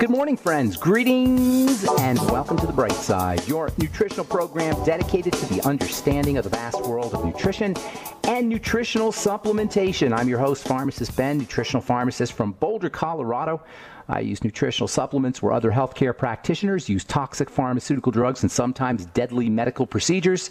Good morning, friends. Greetings and welcome to The Bright Side, your nutritional program dedicated to the understanding of the vast world of nutrition and nutritional supplementation. I'm your host, Pharmacist Ben, nutritional pharmacist from Boulder, Colorado. I use nutritional supplements where other healthcare practitioners use toxic pharmaceutical drugs and sometimes deadly medical procedures.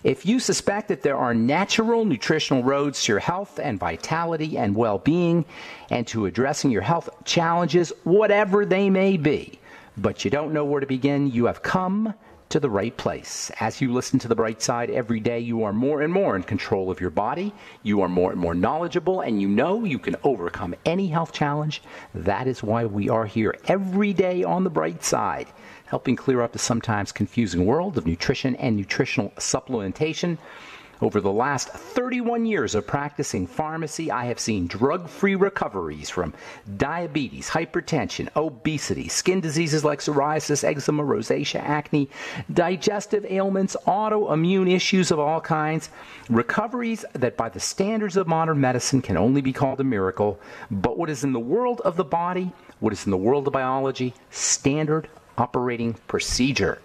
If you suspect that there are natural nutritional roads to your health and vitality and well-being and to addressing your health challenges, whatever they may be, but you don't know where to begin, you have come to the right place. As you listen to The Bright Side every day, you are more and more in control of your body. You are more and more knowledgeable, and you know you can overcome any health challenge. That is why we are here every day on The Bright Side, helping clear up the sometimes confusing world of nutrition and nutritional supplementation. Over the last 31 years of practicing pharmacy, I have seen drug-free recoveries from diabetes, hypertension, obesity, skin diseases like psoriasis, eczema, rosacea, acne, digestive ailments, autoimmune issues of all kinds, recoveries that by the standards of modern medicine can only be called a miracle. But what is in the world of the body, what is in the world of biology, standard operating procedure.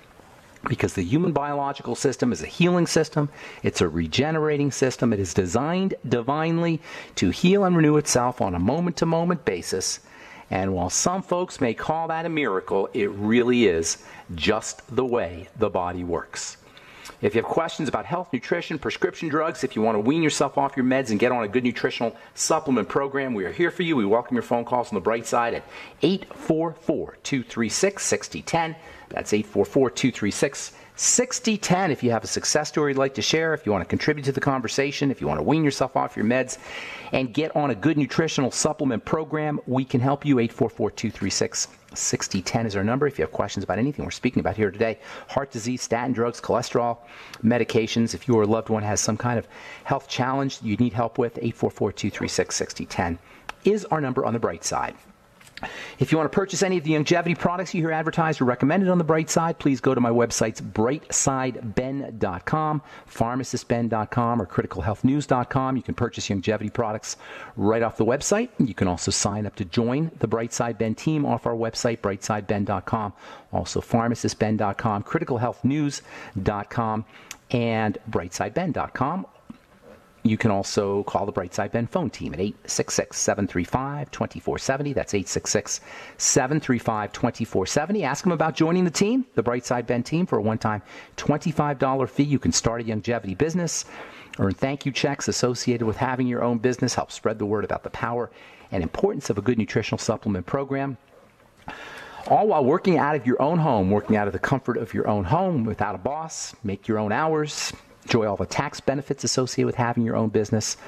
Because the human biological system is a healing system, it's a regenerating system, it is designed divinely to heal and renew itself on a moment-to-moment basis. And while some folks may call that a miracle, it really is just the way the body works. If you have questions about health, nutrition, prescription drugs, if you want to wean yourself off your meds and get on a good nutritional supplement program, we are here for you. We welcome your phone calls on The Bright Side at 844-236-6010. That's 844-236-6010. If you have a success story you'd like to share, if you want to contribute to the conversation, if you want to wean yourself off your meds and get on a good nutritional supplement program, we can help you. 844-236-6010 is our number. If you have questions about anything we're speaking about here today, heart disease, statin drugs, cholesterol, medications, if your loved one has some kind of health challenge you need help with, 844-236-6010 is our number on The Bright Side. If you want to purchase any of the longevity products you hear advertised or recommended on The Bright Side, please go to my websites, brightsideben.com, pharmacistben.com, or criticalhealthnews.com. You can purchase longevity products right off the website. You can also sign up to join the Bright Side Ben team off our website, brightsideben.com, also pharmacistben.com, criticalhealthnews.com, and brightsideben.com. You can also call the Bright Side Ben phone team at 866-735-2470. That's 866-735-2470. Ask them about joining the team, the Bright Side Ben team, for a one-time $25 fee. You can start a longevity business, earn thank you checks associated with having your own business, help spread the word about the power and importance of a good nutritional supplement program, all while working out of your own home, working out of the comfort of your own home without a boss, make your own hours, enjoy all the tax benefits associated with having your own business.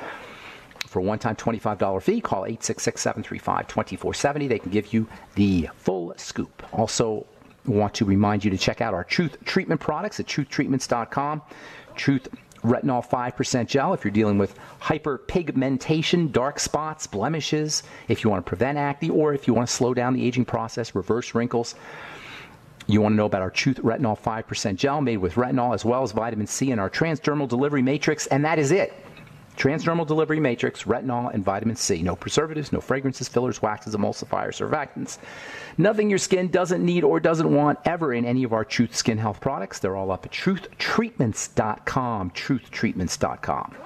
For a one-time $25 fee, call 866-735-2470. They can give you the full scoop. Also, want to remind you to check out our Truth Treatment products at truthtreatments.com. Truth Retinol 5% Gel if you're dealing with hyperpigmentation, dark spots, blemishes, if you want to prevent acne, or if you want to slow down the aging process, reverse wrinkles. You want to know about our Truth Retinol 5% Gel made with retinol as well as vitamin C and our transdermal delivery matrix, and that is it. Transdermal delivery matrix, retinol, and vitamin C. No preservatives, no fragrances, fillers, waxes, emulsifiers, surfactants. Nothing your skin doesn't need or doesn't want ever in any of our Truth Skin Health products. They're all up at truthtreatments.com, truthtreatments.com.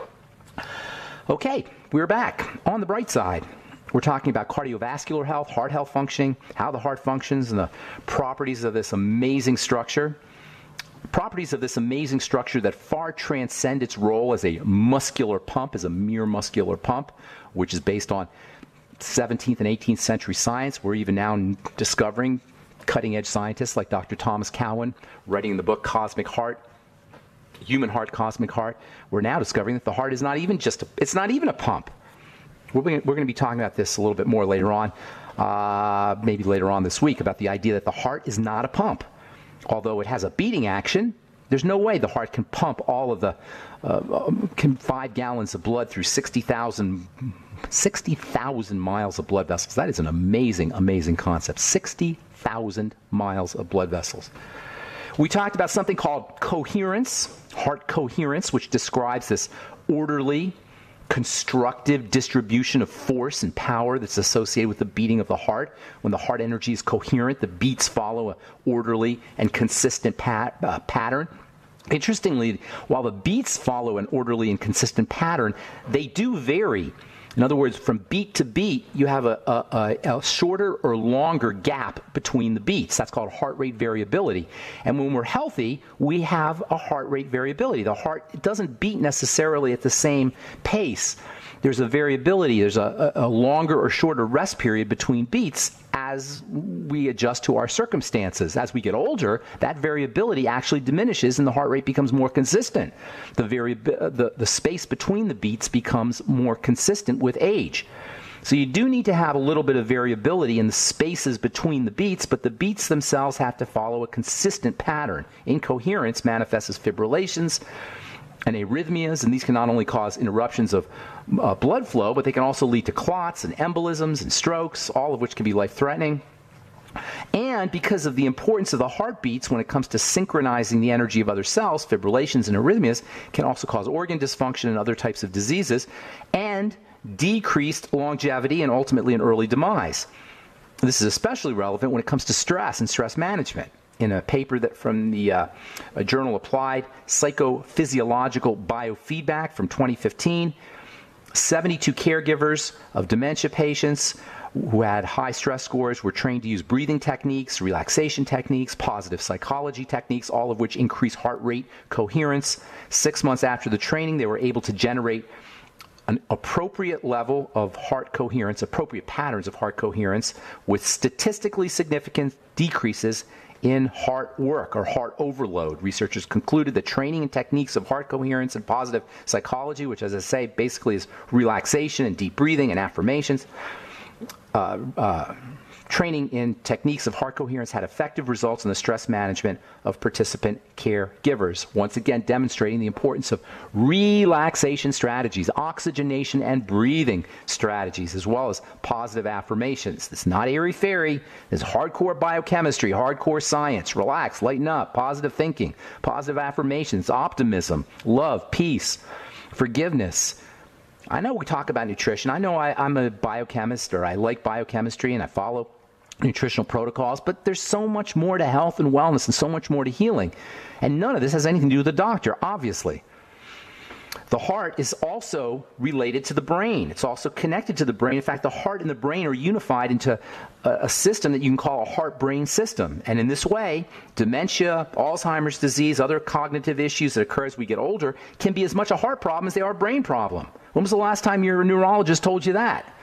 Okay, we're back on The Bright Side. We're talking about cardiovascular health, heart health functioning, how the heart functions, and the properties of this amazing structure. Properties of this amazing structure that far transcend its role as a muscular pump, as a mere muscular pump, which is based on 17th and 18th century science. We're even now discovering cutting-edge scientists like Dr. Thomas Cowan, writing the book Cosmic Heart, Human Heart, Cosmic Heart. We're now discovering that the heart is not even it's not even a pump. We're going to be talking about this a little bit more later on, maybe later on this week, about the idea that the heart is not a pump. Although it has a beating action, there's no way the heart can pump all of the 5 gallons of blood through 60,000 miles of blood vessels. That is an amazing, amazing concept. 60,000 miles of blood vessels. We talked about something called coherence, heart coherence, which describes this orderly, constructive distribution of force and power that's associated with the beating of the heart. When the heart energy is coherent, the beats follow an orderly and consistent pattern. Interestingly, while the beats follow an orderly and consistent pattern, they do vary. In other words, from beat to beat, you have a shorter or longer gap between the beats. That's called heart rate variability. And when we're healthy, we have a heart rate variability. The heart doesn't beat necessarily at the same pace. There's a variability. There's a longer or shorter rest period between beats as we adjust to our circumstances. As we get older, that variability actually diminishes and the heart rate becomes more consistent. The space between the beats becomes more consistent with age. So you do need to have a little bit of variability in the spaces between the beats, but the beats themselves have to follow a consistent pattern. Incoherence manifests as fibrillations and arrhythmias, and these can not only cause interruptions of blood flow, but they can also lead to clots and embolisms and strokes, all of which can be life-threatening. And because of the importance of the heartbeats when it comes to synchronizing the energy of other cells, fibrillations and arrhythmias can also cause organ dysfunction and other types of diseases, and decreased longevity and ultimately an early demise. This is especially relevant when it comes to stress and stress management. In a paper that from the journal Applied Psychophysiological Biofeedback from 2015, 72 caregivers of dementia patients who had high stress scores were trained to use breathing techniques, relaxation techniques, positive psychology techniques, all of which increase heart rate coherence. 6 months after the training, they were able to generate an appropriate level of heart coherence, appropriate patterns of heart coherence, with statistically significant decreases in heart work or heart overload. Researchers concluded that training and techniques of heart coherence and positive psychology, which, as I say, basically is relaxation and deep breathing and affirmations, training in techniques of heart coherence had effective results in the stress management of participant caregivers, once again demonstrating the importance of relaxation strategies, oxygenation and breathing strategies, as well as positive affirmations. It's not airy-fairy. It's hardcore biochemistry, hardcore science. Relax, lighten up, positive thinking, positive affirmations, optimism, love, peace, forgiveness. I know we talk about nutrition. I know I'm a biochemist, or I like biochemistry, and I follow nutritional protocols, but there's so much more to health and wellness and so much more to healing. And none of this has anything to do with the doctor, obviously. The heart is also related to the brain. It's also connected to the brain. In fact, the heart and the brain are unified into a system that you can call a heart-brain system. And in this way, dementia, Alzheimer's disease, other cognitive issues that occur as we get older can be as much a heart problem as they are a brain problem. When was the last time your neurologist told you that?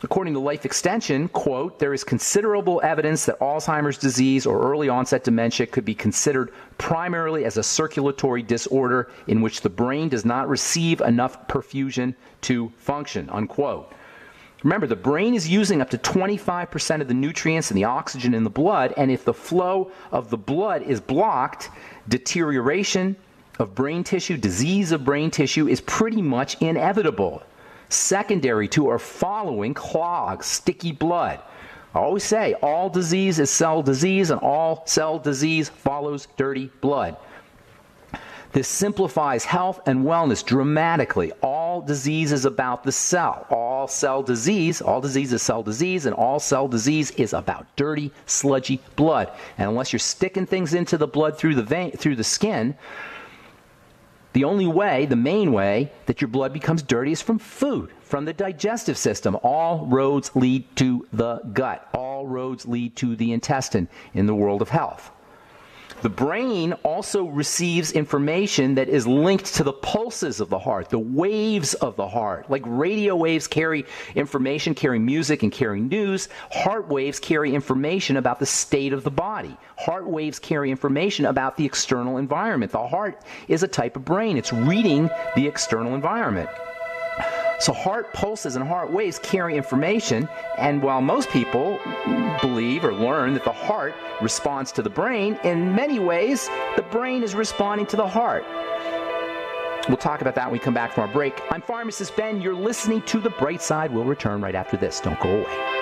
According to Life Extension, quote, there is considerable evidence that Alzheimer's disease or early onset dementia could be considered primarily as a circulatory disorder in which the brain does not receive enough perfusion to function, unquote. Remember, the brain is using up to 25% of the nutrients and the oxygen in the blood, and if the flow of the blood is blocked, deterioration of brain tissue, disease of brain tissue is pretty much inevitable. Secondary to or following clogged, sticky blood. I always say all disease is cell disease, and all cell disease follows dirty blood. This simplifies health and wellness dramatically. All disease is about the cell. All disease is cell disease, and all cell disease is about dirty, sludgy blood. And unless you're sticking things into the blood through the skin, the only way, the main way, that your blood becomes dirty is from food, from the digestive system. All roads lead to the gut. All roads lead to the intestine in the world of health. The brain also receives information that is linked to the pulses of the heart, the waves of the heart. Like radio waves carry information, carry music, and carry news. Heart waves carry information about the state of the body. Heart waves carry information about the external environment. The heart is a type of brain. It's reading the external environment. So heart pulses and heart waves carry information, and while most people believe or learn that the heart responds to the brain, in many ways, the brain is responding to the heart. We'll talk about that when we come back from our break. I'm Pharmacist Ben. You're listening to The Bright Side. We'll return right after this. Don't go away.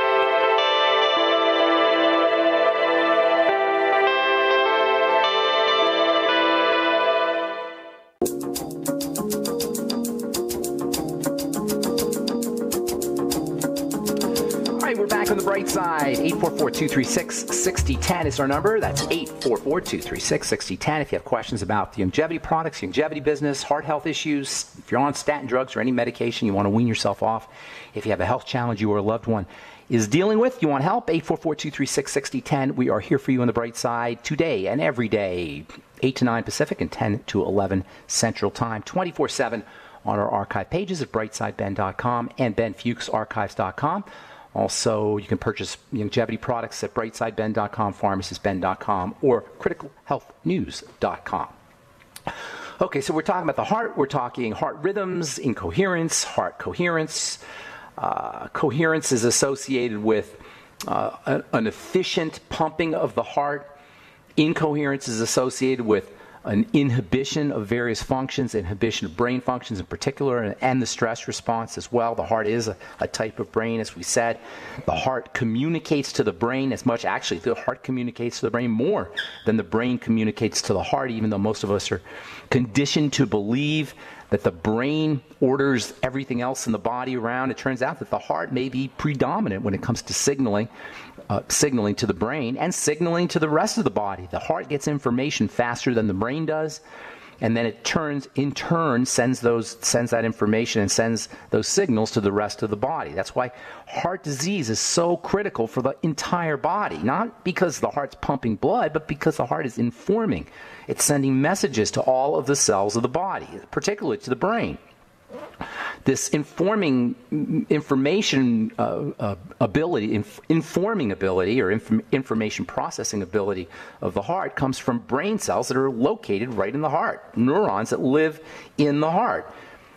right, we're back on the bright side. 844-236-6010 is our number. That's 844-236-6010. If you have questions about the longevity products, longevity business, heart health issues, if you're on statin drugs or any medication you want to wean yourself off, if you have a health challenge you or a loved one is dealing with, you want help, 844-236-6010. We are here for you on the bright side today and every day, 8 to 9 Pacific and 10 to 11 Central Time, 24/7 on our archive pages at brightsideben.com and benfuchsarchives.com. Also, you can purchase longevity products at brightsideben.com, pharmacistben.com, or criticalhealthnews.com. Okay, so we're talking about the heart. We're talking heart rhythms, incoherence, heart coherence. Coherence is associated with an efficient pumping of the heart. Incoherence is associated with an inhibition of various functions, inhibition of brain functions in particular, and the stress response as well. The heart is a type of brain, as we said. The heart communicates to the brain as much. Actually, the heart communicates to the brain more than the brain communicates to the heart, even though most of us are conditioned to believe that the brain orders everything else in the body around. It turns out that the heart may be predominant when it comes to signaling to the brain and signaling to the rest of the body. The heart gets information faster than the brain does, and then it in turn sends that information and sends those signals to the rest of the body. That's why heart disease is so critical for the entire body, not because the heart's pumping blood, but because the heart is informing. It's sending messages to all of the cells of the body, particularly to the brain. This informing information ability, informing ability, or information processing ability of the heart comes from brain cells that are located right in the heart, neurons that live in the heart.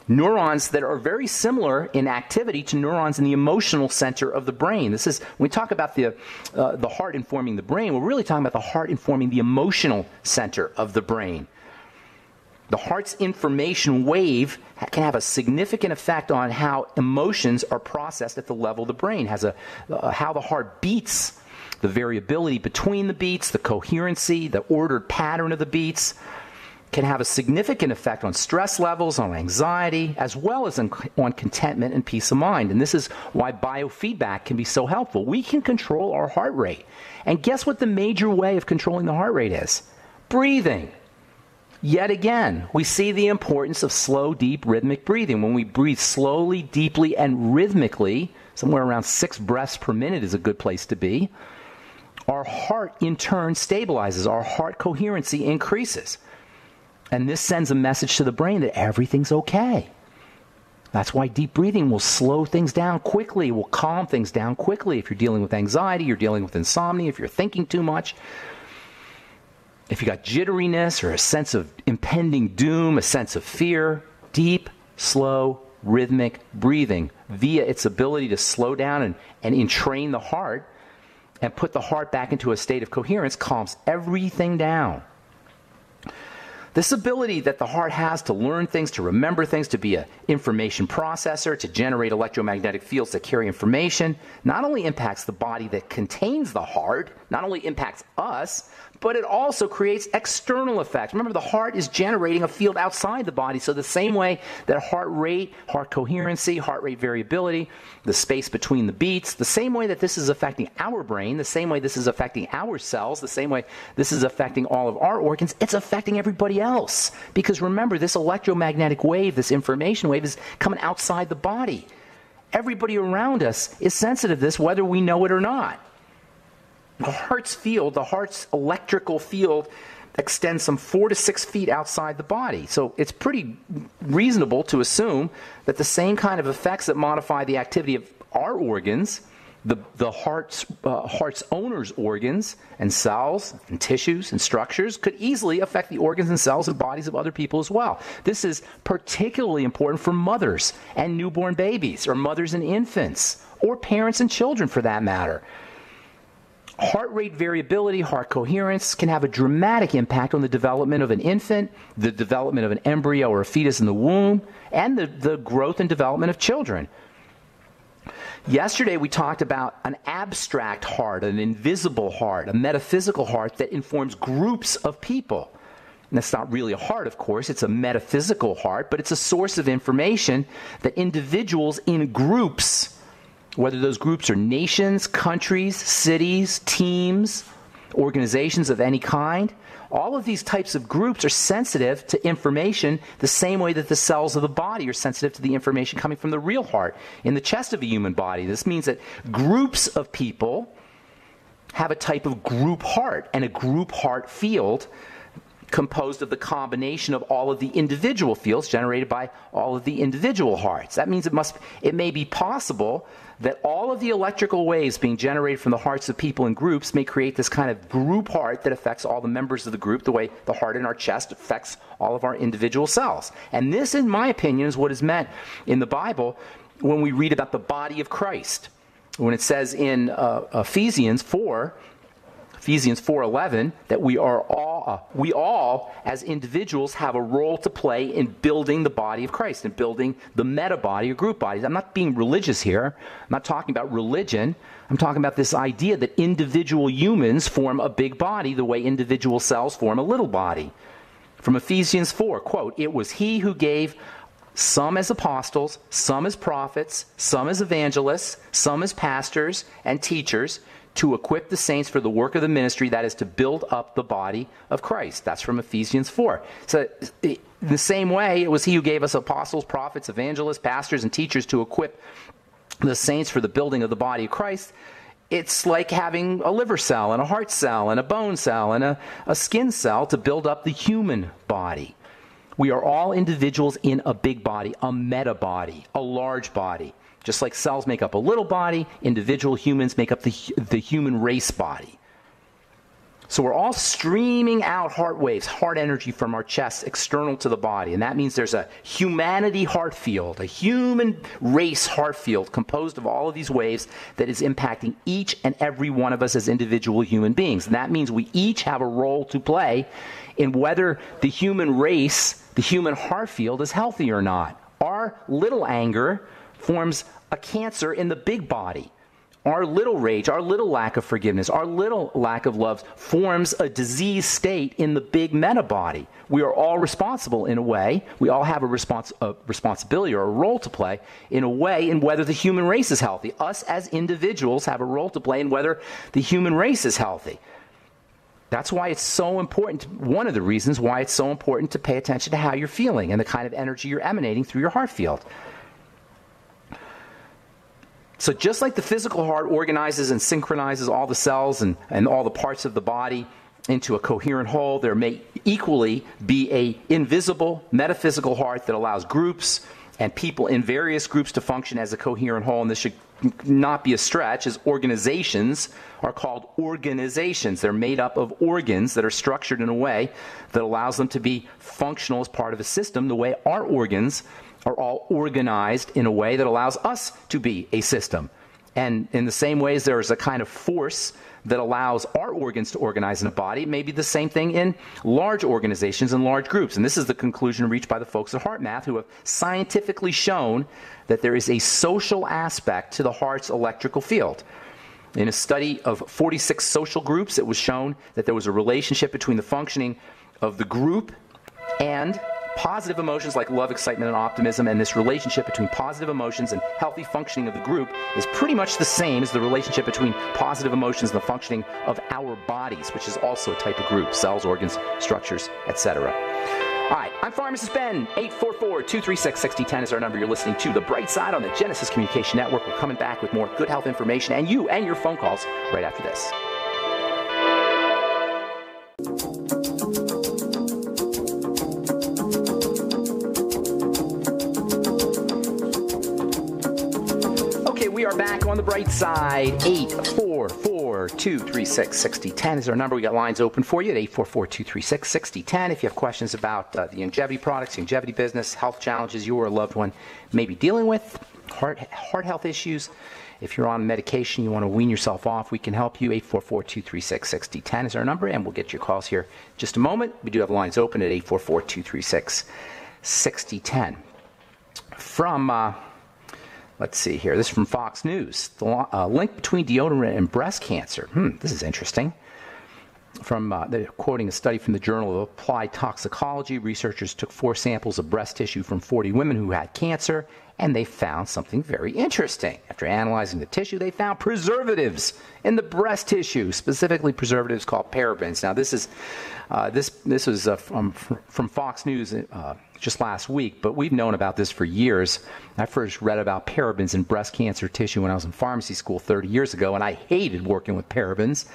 Neurons that are very similar in activity to neurons in the emotional center of the brain. This is, when we talk about the heart informing the brain, we're really talking about the heart informing the emotional center of the brain. The heart's information wave can have a significant effect on how emotions are processed at the level of the brain, how the heart beats, the variability between the beats, the coherency, the ordered pattern of the beats, can have a significant effect on stress levels, on anxiety, as well as on contentment and peace of mind. And this is why biofeedback can be so helpful. We can control our heart rate. And guess what the major way of controlling the heart rate is? Breathing. Yet again, we see the importance of slow, deep, rhythmic breathing. When we breathe slowly, deeply, and rhythmically, somewhere around 6 breaths per minute is a good place to be, our heart in turn stabilizes. Our heart coherency increases. And this sends a message to the brain that everything's okay. That's why deep breathing will slow things down quickly, will calm things down quickly. If you're dealing with anxiety, you're dealing with insomnia, if you're thinking too much, if you got jitteriness or a sense of impending doom, a sense of fear, deep, slow, rhythmic breathing via its ability to slow down and entrain the heart and put the heart back into a state of coherence calms everything down. This ability that the heart has to learn things, to remember things, to be an information processor, to generate electromagnetic fields that carry information, not only impacts the body that contains the heart, not only impacts us, but it also creates external effects. Remember, the heart is generating a field outside the body, so the same way that heart rate, heart coherency, heart rate variability, the space between the beats, the same way that this is affecting our brain, the same way this is affecting our cells, the same way this is affecting all of our organs, it's affecting everybody else. Because remember, this electromagnetic wave, this information wave is coming outside the body. Everybody around us is sensitive to this, whether we know it or not. The heart's field, the heart's electrical field, extends some 4 to 6 feet outside the body. So it's pretty reasonable to assume that the same kind of effects that modify the activity of our organs, the heart's owner's organs and cells and tissues and structures, could easily affect the organs and cells and bodies of other people as well. This is particularly important for mothers and newborn babies, or mothers and infants, or parents and children for that matter. Heart rate variability, heart coherence can have a dramatic impact on the development of an infant, the development of an embryo or a fetus in the womb, and the growth and development of children. Yesterday we talked about an abstract heart, an invisible heart, a metaphysical heart that informs groups of people. And that's not really a heart, of course. It's a metaphysical heart, but it's a source of information that individuals in groups whether those groups are nations, countries, cities, teams, organizations of any kind. All of these types of groups are sensitive to information the same way that the cells of the body are sensitive to the information coming from the real heart in the chest of a human body. This means that groups of people have a type of group heart and a group heart field composed of the combination of all of the individual fields generated by all of the individual hearts. That means it may be possible that all of the electrical waves being generated from the hearts of people in groups may create this kind of group heart that affects all the members of the group the way the heart in our chest affects all of our individual cells. And this, in my opinion, is what is meant in the Bible when we read about the body of Christ. When it says in Ephesians 4:11, that we all as individuals have a role to play in building the body of Christ, in building the meta body or group bodies. I'm not being religious here. I'm not talking about religion. I'm talking about this idea that individual humans form a big body the way individual cells form a little body. From Ephesians 4, quote, "It was he who gave some as apostles, some as prophets, some as evangelists, some as pastors and teachers, to equip the saints for the work of the ministry, that is, to build up the body of Christ." That's from Ephesians 4. So in the same way, it was he who gave us apostles, prophets, evangelists, pastors, and teachers to equip the saints for the building of the body of Christ. It's like having a liver cell and a heart cell and a bone cell and a skin cell to build up the human body. We are all individuals in a big body, a meta body, a large body. Just like cells make up a little body, individual humans make up the human race body. So we're all streaming out heart waves, heart energy from our chest external to the body. And that means there's a humanity heart field, a human race heart field composed of all of these waves that is impacting each and every one of us as individual human beings. And that means we each have a role to play in whether the human race, the human heart field is healthy or not. Our little anger forms a cancer in the big body. Our little rage, our little lack of forgiveness, our little lack of love forms a disease state in the big meta body. We are all responsible in a way. We all have a responsibility or a role to play in a way in whether the human race is healthy. Us as individuals have a role to play in whether the human race is healthy. That's why it's so important, one of the reasons why it's so important to pay attention to how you're feeling and the kind of energy you're emanating through your heart field. So just like the physical heart organizes and synchronizes all the cells and all the parts of the body into a coherent whole, there may equally be an invisible metaphysical heart that allows groups and people in various groups to function as a coherent whole. And this should not be a stretch, as organizations are called organizations. They're made up of organs that are structured in a way that allows them to be functional as part of a system, the way our organs are all organized in a way that allows us to be a system. And in the same ways there is a kind of force that allows our organs to organize in a body, it may be the same thing in large organizations and large groups. And this is the conclusion reached by the folks at HeartMath, who have scientifically shown that there is a social aspect to the heart's electrical field. In a study of 46 social groups, it was shown that there was a relationship between the functioning of the group and positive emotions like love, excitement, and optimism, and this relationship between positive emotions and healthy functioning of the group is pretty much the same as the relationship between positive emotions and the functioning of our bodies, which is also a type of group, cells, organs, structures, etc. All right, I'm Pharmacist Ben. 844-236-6010 is our number. You're listening to The Bright Side on the Genesis Communication Network. We're coming back with more good health information and you and your phone calls right after this. We are back on The Bright Side. 844-236-6010 is our number. We got lines open for you at 844-236-6010. If you have questions about the longevity products, longevity business, health challenges you or a loved one may be dealing with, heart health issues. If you're on medication, you want to wean yourself off, we can help you. 844-236-6010 is our number, and we'll get your calls here in just a moment. We do have lines open at 844-236-6010. From let's see here. This is from Fox News. The link between deodorant and breast cancer. This is interesting. they're quoting a study from the Journal of Applied Toxicology. Researchers took 4 samples of breast tissue from 40 women who had cancer, and they found something very interesting. After analyzing the tissue, they found preservatives in the breast tissue, specifically preservatives called parabens. Now, this was from Fox News just last week, but we've known about this for years. I first read about parabens in breast cancer tissue when I was in pharmacy school 30 years ago, and I hated working with parabens.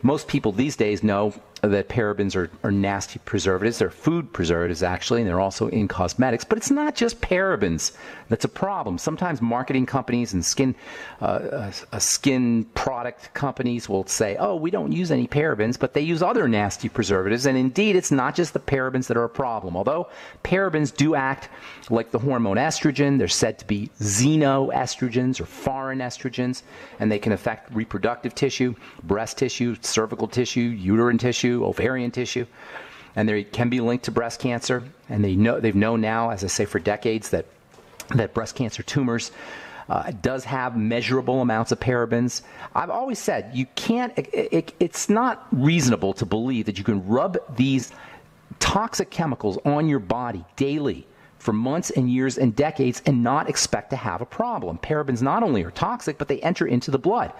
Most people these days know that parabens are nasty preservatives. They're food preservatives, actually, and they're also in cosmetics. But it's not just parabens that's a problem. Sometimes marketing companies and skin product companies will say, oh, we don't use any parabens, but they use other nasty preservatives. And indeed, it's not just the parabens that are a problem. Although parabens do act like the hormone estrogen, they're said to be xenoestrogens or foreign estrogens, and they can affect reproductive tissue, breast tissue, cervical tissue, uterine tissue, ovarian tissue, and they can be linked to breast cancer. And they've known now, as I say, for decades that breast cancer tumors does have measurable amounts of parabens. I've always said it's not reasonable to believe that you can rub these toxic chemicals on your body daily for months and years and decades and not expect to have a problem. Parabens not only are toxic, but they enter into the blood.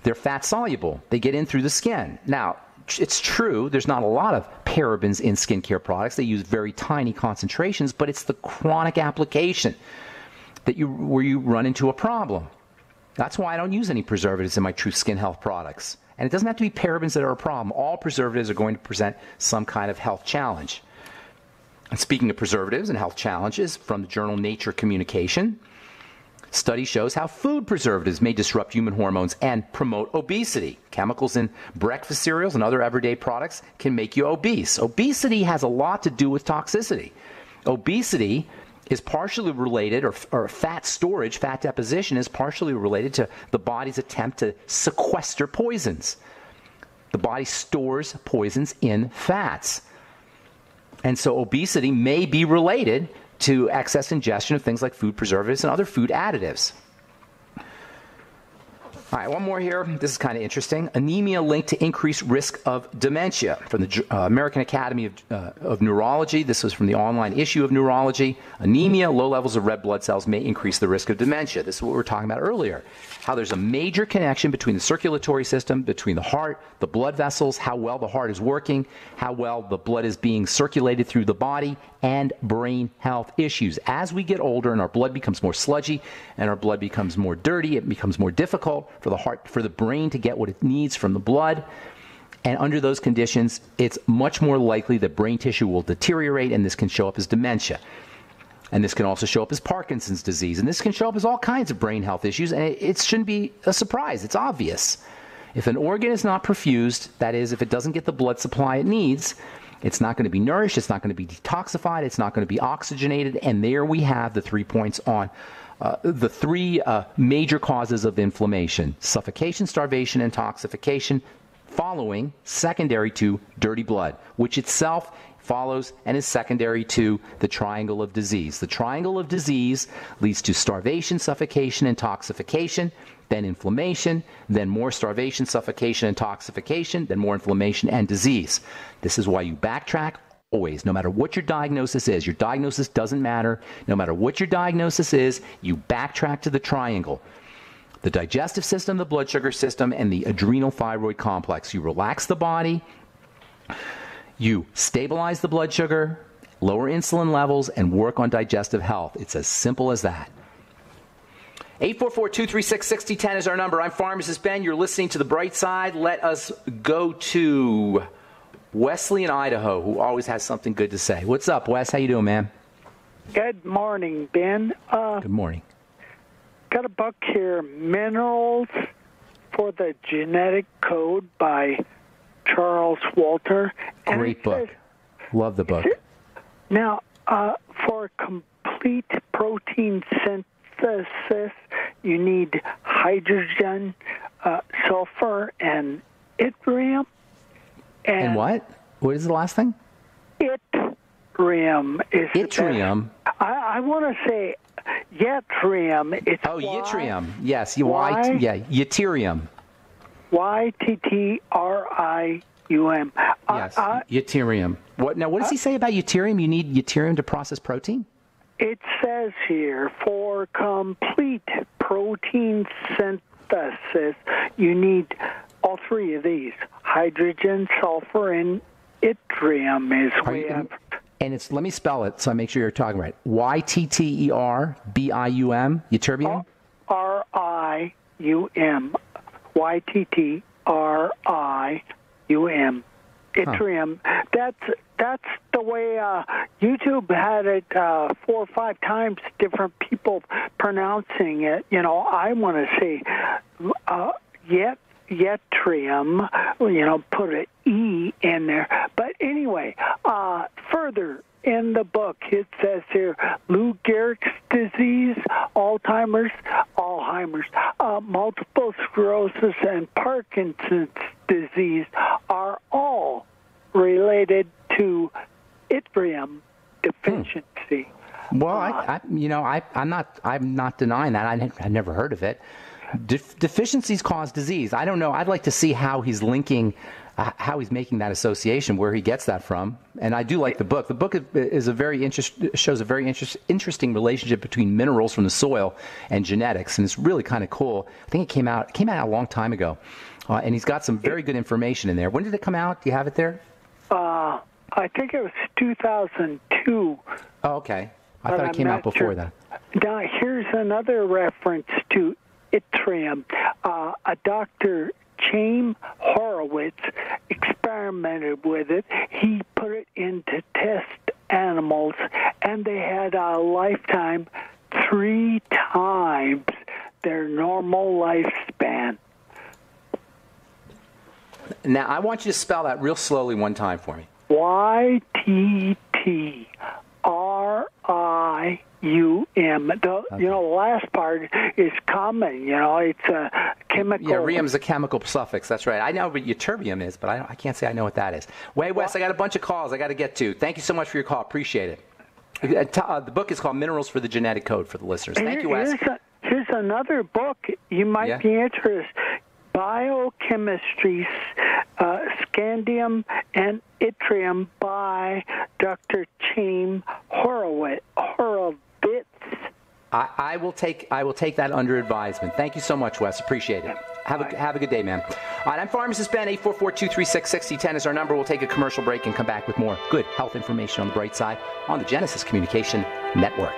They're fat soluble. They get in through the skin. Now, it's true, there's not a lot of parabens in skincare products. They use very tiny concentrations, but it's the chronic application where you run into a problem. That's why I don't use any preservatives in my True Skin Health products. And it doesn't have to be parabens that are a problem. All preservatives are going to present some kind of health challenge. And speaking of preservatives and health challenges, from the journal Nature Communication, study shows how food preservatives may disrupt human hormones and promote obesity. Chemicals in breakfast cereals and other everyday products can make you obese. Obesity has a lot to do with toxicity. Obesity is partially related, or fat storage, fat deposition is partially related to the body's attempt to sequester poisons. The body stores poisons in fats. And so obesity may be related to excess ingestion of things like food preservatives and other food additives. All right, one more here. This is kind of interesting. Anemia linked to increased risk of dementia, from the American Academy of Neurology. This was from the online issue of Neurology. Anemia, low levels of red blood cells may increase the risk of dementia. This is what we were talking about earlier. How there's a major connection between the circulatory system, between the heart, the blood vessels, how well the heart is working, how well the blood is being circulated through the body, and brain health issues. As we get older and our blood becomes more sludgy and our blood becomes more dirty, it becomes more difficult for the brain to get what it needs from the blood. And under those conditions, it's much more likely that brain tissue will deteriorate, and this can show up as dementia. And this can also show up as Parkinson's disease. And this can show up as all kinds of brain health issues. And it shouldn't be a surprise. It's obvious. If an organ is not perfused, that is, if it doesn't get the blood supply it needs, it's not going to be nourished, it's not going to be detoxified, it's not going to be oxygenated. And there we have the 3 points on the 3 major causes of inflammation: suffocation, starvation, and toxification, following secondary to dirty blood, which itself follows and is secondary to the triangle of disease. The triangle of disease leads to starvation, suffocation, and toxification, then inflammation, then more starvation, suffocation, and toxification, then more inflammation and disease. This is why you backtrack always, no matter what your diagnosis is. Your diagnosis doesn't matter. No matter what your diagnosis is, you backtrack to the triangle: the digestive system, the blood sugar system, and the adrenal thyroid complex. You relax the body, you stabilize the blood sugar, lower insulin levels, and work on digestive health. It's as simple as that. 844-236-6010 is our number. I'm Pharmacist Ben. You're listening to The Bright Side. Let us go to Wesley in Idaho, who always has something good to say. What's up, Wes? How you doing, man? Good morning, Ben. Good morning. Got a book here, Minerals for the Genetic Code by Charles Walter. Great book. Love the book. Now, for complete protein synthesis, you need hydrogen, sulfur, and yttrium. And what? What is the last thing? Yttrium is yttrium. I want to say yttrium. It's yttrium. Yes, yttrium. yttrium. Yes, yttrium. What does he say about yttrium? You need yttrium to process protein? It says here, for complete protein synthesis, you need all three of these: hydrogen, sulfur, and yttrium. And it's, let me spell it so I make sure you're talking right. Ytterbium, ytterbium? R-I-U-M. Yttrium. Yttrium. That's the way YouTube had it 4 or 5 times, different people pronouncing it. I want to say yttrium, put an E in there. But anyway, further in the book, it says here, Lou Gehrig's disease, Alzheimer's, multiple sclerosis, and Parkinson's disease are all related to yttrium deficiency. Well, I'm not denying that. I've never heard of it. Deficiencies cause disease. I don't know. I'd like to see how he's linking, how he's making that association, where he gets that from. And I do like the book. The book is shows a very interesting relationship between minerals from the soil and genetics, and it's really kind of cool. I think it came out a long time ago, and he's got some very good information in there. When did it come out? Do you have it there? I think it was 2002. Oh, okay. I thought it came out before that. Now, here's another reference to yttrium. A Dr. Chaim Horowitz experimented with it. He put it into test animals, and they had a lifetime 3 times their normal lifespan. Now, I want you to spell that real slowly one time for me. Yttrium. The last part is common. It's a chemical. Yeah, rheum is a chemical suffix. That's right. I know what ytterbium is, but I can't say I know what that is. Wes, I got a bunch of calls I got to get to. Thank you so much for your call. Appreciate it. The book is called Minerals for the Genetic Code for the listeners. Thank you, Wes. Here's another book you might be interested. Biochemistry, Scandium and Yttrium by Dr. Chaim Horowitz. I will take that under advisement. Thank you so much, Wes. Appreciate it. Have a good day, man. All right, I'm Pharmacist Ben. 844-236-6010 is our number. We'll take a commercial break and come back with more good health information on the bright side on the Genesis Communication Network.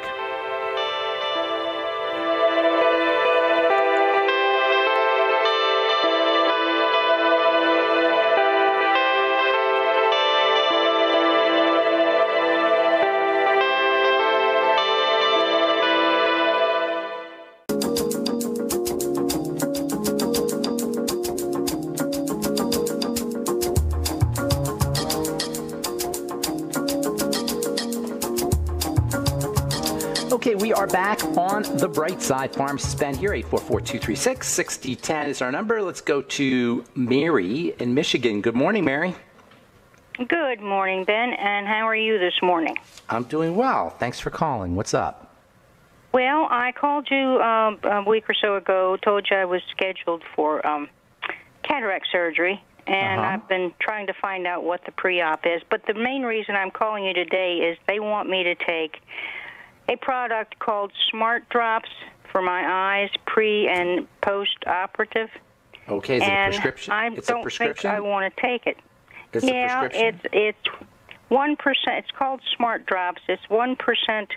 Okay, we are back on the bright side. Pharmacist Ben here, 844-236-6010 is our number. Let's go to Mary in Michigan. Good morning, Mary. Good morning, Ben, and how are you this morning? I'm doing well. Thanks for calling. What's up? Well, I called you a week or so ago, told you I was scheduled for cataract surgery, and I've been trying to find out what the pre-op is. But the main reason I'm calling you today is they want me to take a product called Smart Drops for my eyes, pre- and post-operative. Okay, is it a prescription? I don't think I want to take it. It's a prescription? It's 1%. It's called Smart Drops. It's 1%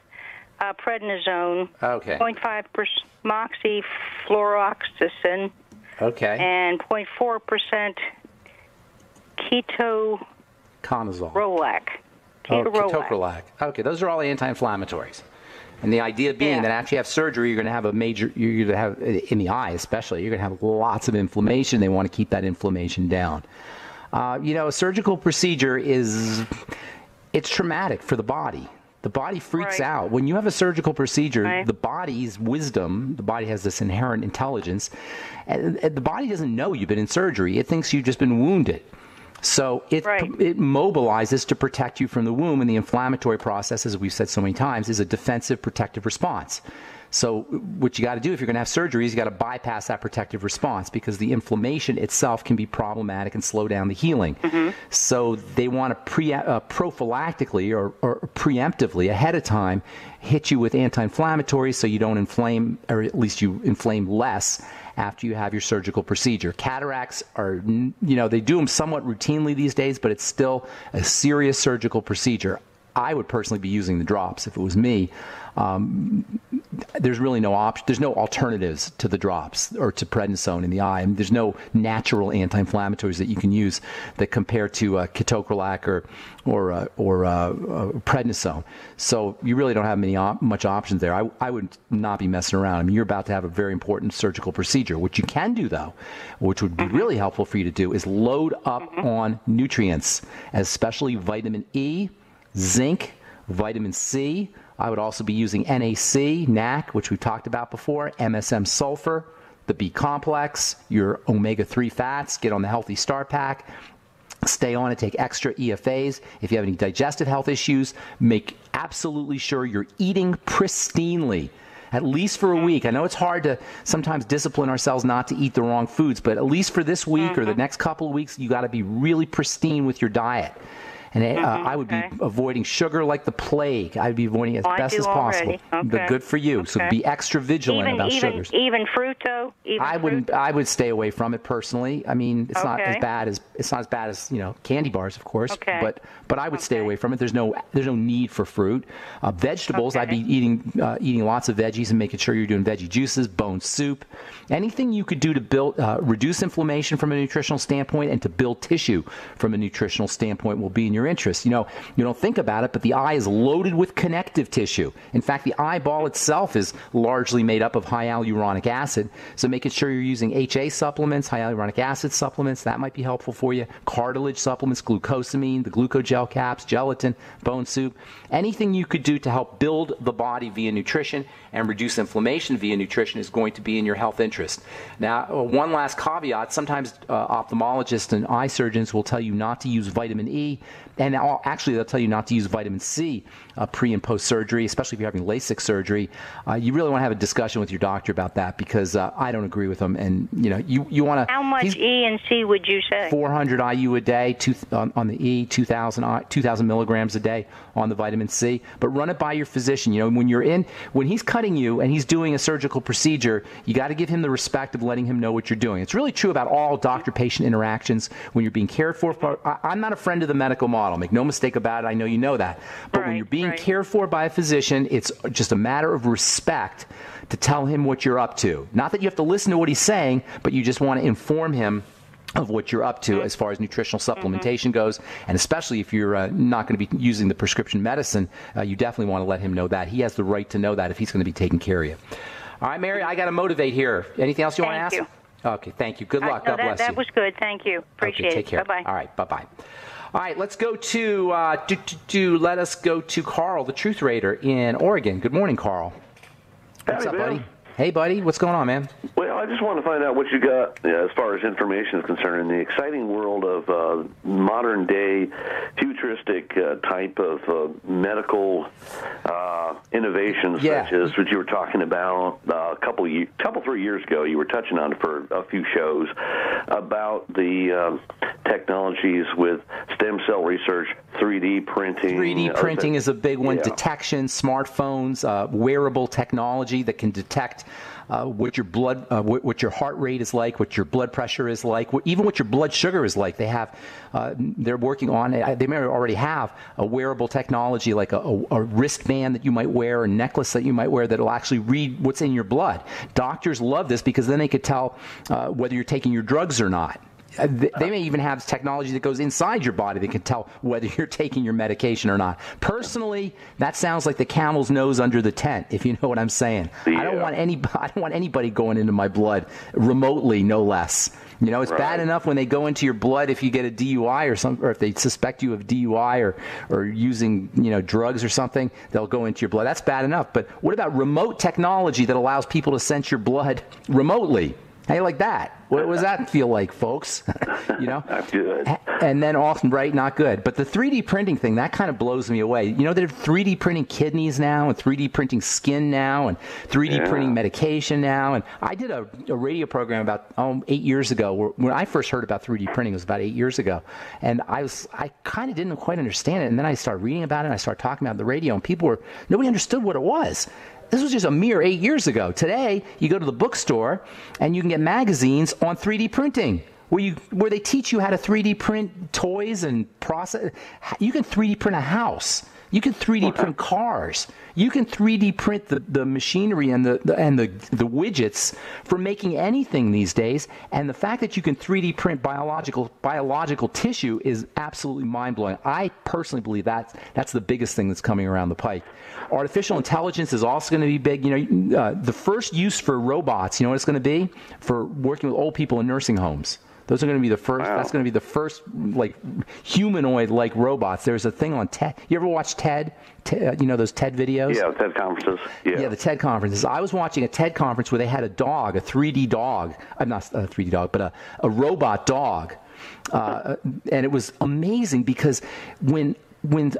prednisone, 0.5% moxifluoroxacin, and 0.4% ketorolac. Ketorolac. Okay, those are all anti-inflammatories. And the idea being that after you have surgery, you're going to have you're going to have, in the eye especially, you're going to have lots of inflammation. They want to keep that inflammation down. A surgical procedure it's traumatic for the body. The body freaks out. When you have a surgical procedure, the body's wisdom, the body has this inherent intelligence, and the body doesn't know you've been in surgery. It thinks you've just been wounded. So it mobilizes to protect you from the wound, and the inflammatory process, as we've said so many times, is a defensive protective response. So what you got to do if you're going to have surgery is you got to bypass that protective response, because the inflammation itself can be problematic and slow down the healing. So they want to prophylactically or preemptively ahead of time hit you with anti-inflammatories so you don't inflame, or at least you inflame less after you have your surgical procedure. Cataracts are, they do them somewhat routinely these days, but it's still a serious surgical procedure. I would personally be using the drops if it was me. There's really no option. There's no alternatives to the drops or to prednisone in the eye. I mean, there's no natural anti-inflammatories that you can use that compare to Ketocrolac or prednisone. So you really don't have much options there. I would not be messing around. I mean, you're about to have a very important surgical procedure. What you can do, though, which would be really helpful for you to do, is load up on nutrients, especially vitamin E, zinc, vitamin C. I would also be using NAC, which we've talked about before, MSM sulfur, the B complex, your omega-3 fats. Get on the Healthy Start Pack. Stay on it. Take extra EFAs. If you have any digestive health issues, make absolutely sure you're eating pristinely, at least for a week. I know it's hard to sometimes discipline ourselves not to eat the wrong foods, but at least for this week or the next couple of weeks, you got to be really pristine with your diet. And I would be avoiding sugar like the plague. I'd be avoiding it as best as possible. But good for you. So be extra vigilant about sugars. Even fruit, though. I would stay away from it personally. I mean, it's not as bad as candy bars, of course. But I would stay away from it. There's no need for fruit. Vegetables, I'd be eating lots of veggies and making sure you're doing veggie juices, bone soup, anything you could do to build reduce inflammation from a nutritional standpoint and to build tissue from a nutritional standpoint will be in your interest. You don't think about it, but the eye is loaded with connective tissue. In fact, the eyeball itself is largely made up of high hyaluronic acid. So making sure you're using HA supplements, high hyaluronic acid supplements, that might be helpful for you. Cartilage supplements, glucosamine, the glucogel caps, gelatin, bone soup. Anything you could do to help build the body via nutrition and reduce inflammation via nutrition is going to be in your health interest. Now, one last caveat. Sometimes ophthalmologists and eye surgeons will tell you not to use vitamin E, and actually they'll tell you not to use vitamin C pre and post surgery, especially if you're having LASIK surgery. You really want to have a discussion with your doctor about that, because I don't agree with them. And you want to. How much E and C would you say? 400 IU a day on the E, 2,000 milligrams a day on the vitamin C. But run it by your physician. When he's cutting you and he's doing a surgical procedure, you got to give him the respect of letting him know what you're doing. It's really true about all doctor-patient interactions when you're being cared for. I'm not a friend of the medical model. Make no mistake about it. I know you know that. But when you're being cared for by a physician, it's just a matter of respect to tell him what you're up to. Not that you have to listen to what he's saying, but you just want to inform him of what you're up to as far as nutritional supplementation goes. And especially if you're not going to be using the prescription medicine, you definitely want to let him know that. He has the right to know that if he's going to be taking care of you. All right, Mary, I got to motivate here. Anything else you want to ask? Thank you. Okay, thank you. Good luck. God bless you. That was good. Thank you. Appreciate it. Take care. Bye-bye. All right, bye-bye. All right, let's go to let us go to Carl, the Truth Raider in Oregon. Good morning, Carl. What's up, buddy? Hey, buddy. What's going on, man? Well, I just want to find out what you got as far as information is concerned in the exciting world of modern-day futuristic type of medical innovations, such as what you were talking about a couple 3 years ago. You were touching on it for a few shows about the technologies with stem cell research, 3D printing. 3D printing is a big one. Yeah. Detection, smartphones, wearable technology that can detect what your blood, what your heart rate is like, what your blood pressure is like, even what your blood sugar is like. They're working on it. They may already have a wearable technology like a wristband that you might wear, a necklace that you might wear that will actually read what's in your blood. Doctors love this because then they could tell whether you're taking your drugs or not. They may even have technology that goes inside your body that can tell whether you're taking your medication or not. Personally, that sounds like the camel's nose under the tent, if you know what I'm saying. Yeah. I don't want anybody going into my blood remotely, no less. It's bad enough when they go into your blood if you get a DUI or if they suspect you of DUI or using drugs or something, they'll go into your blood. That's bad enough. But what about remote technology that allows people to sense your blood remotely? How you like that? What does that feel like, folks? You know? Not good. And then often, right, not good. But the 3D printing thing, that kind of blows me away. You know, they're 3D printing kidneys now and 3D printing skin now and 3D printing medication now. And I did a radio program about 8 years ago. When I first heard about 3D printing, it was about 8 years ago. And I kind of didn't quite understand it. And then I started reading about it and I started talking about it on the radio. And nobody understood what it was. This was just a mere 8 years ago. Today, you go to the bookstore and you can get magazines on 3D printing where they teach you how to 3D print toys and process. You can 3D print a house. You can 3D print cars. You can 3D print the machinery and the widgets for making anything these days. And the fact that you can 3D print biological tissue is absolutely mind-blowing. I personally believe that's the biggest thing that's coming around the pike. Artificial intelligence is also going to be big. You know, the first use for robots, you know what it's going to be? For working with old people in nursing homes. Those are going to be the first. Wow. That's going to be the first, like, humanoid-like robots. There's a thing on TED. You ever watch TED? You know those TED videos? Yeah, TED conferences. Yeah, the TED conferences. I was watching a TED conference where they had a dog, a 3D dog. Not a 3D dog, but a robot dog. And it was amazing because when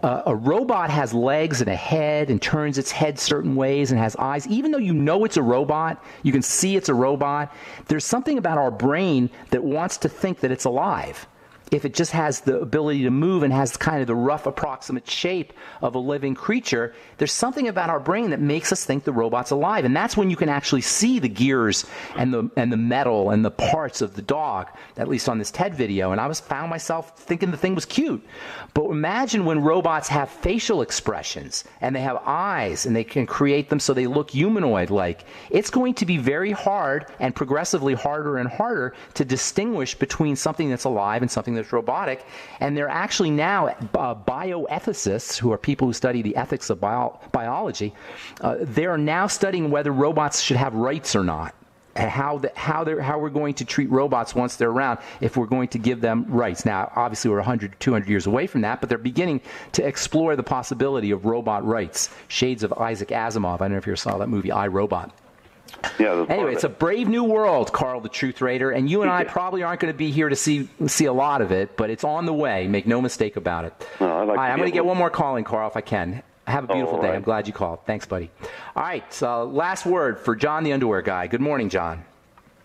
a robot has legs and a head and turns its head certain ways and has eyes, even though you know it's a robot, you can see it's a robot, there's something about our brain that wants to think that it's alive. If it just has the ability to move and has kind of the rough approximate shape of a living creature, there's something about our brain that makes us think the robot's alive. And that's when you can actually see the gears and the metal and the parts of the dog, at least on this TED video. And I found myself thinking the thing was cute. But imagine when robots have facial expressions and they have eyes and they can create them so they look humanoid-like. It's going to be very hard and progressively harder and harder to distinguish between something that's alive and something that's robotic. And they're actually now bioethicists, who are people who study the ethics of biology, they're now studying whether robots should have rights or not. How we're going to treat robots once they're around, if we're going to give them rights. Now, obviously, we're 100, 200 years away from that, but they're beginning to explore the possibility of robot rights. Shades of Isaac Asimov. I don't know if you ever saw that movie, I, Robot. Yeah, anyway, it's a brave new world, Carl the Truth Raider, and you and I probably aren't going to be here to see a lot of it, but it's on the way. Make no mistake about it. All right, I'm going to get one more call in, Carl, if I can. Have a beautiful day. I'm glad you called. Thanks, buddy. All right, so last word for John the Underwear Guy. Good morning, John.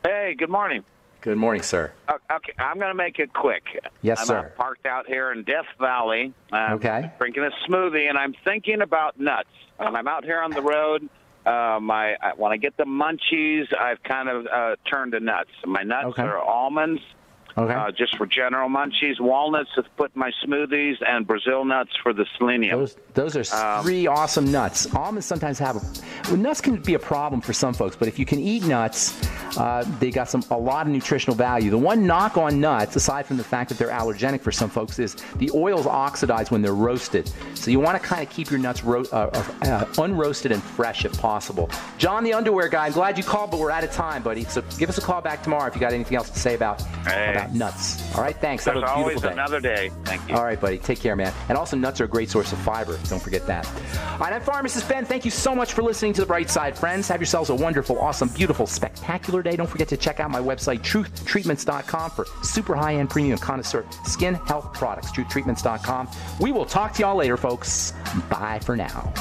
Hey, good morning. Good morning, sir. Okay, I'm going to make it quick. Yes, sir. I'm parked out here in Death Valley. Drinking a smoothie, and I'm thinking about nuts. And I'm out here on the road. When I get the munchies, I've kind of turned to nuts. My nuts are almonds, just for general munchies. Walnuts to put in my smoothies, and Brazil nuts for the selenium. Those are three awesome nuts. Almonds sometimes nuts can be a problem for some folks, but if you can eat nuts, they got a lot of nutritional value. The one knock on nuts, aside from the fact that they're allergenic for some folks, is the oils oxidize when they're roasted. So you want to kind of keep your nuts unroasted and fresh if possible. John the Underwear Guy, I'm glad you called, but we're out of time, buddy. So give us a call back tomorrow if you got anything else to say about nuts. All right, thanks. There's have a beautiful always another day. Thank you. All right, buddy. Take care, man. And also, nuts are a great source of fiber. Don't forget that. All right, I'm Pharmacist Ben. Thank you so much for listening to The Bright Side, friends. Have yourselves a wonderful, awesome, beautiful, spectacular day. Don't forget to check out my website, truthtreatments.com, for super high-end premium connoisseur skin health products, truthtreatments.com. We will talk to y'all later, folks. Bye for now.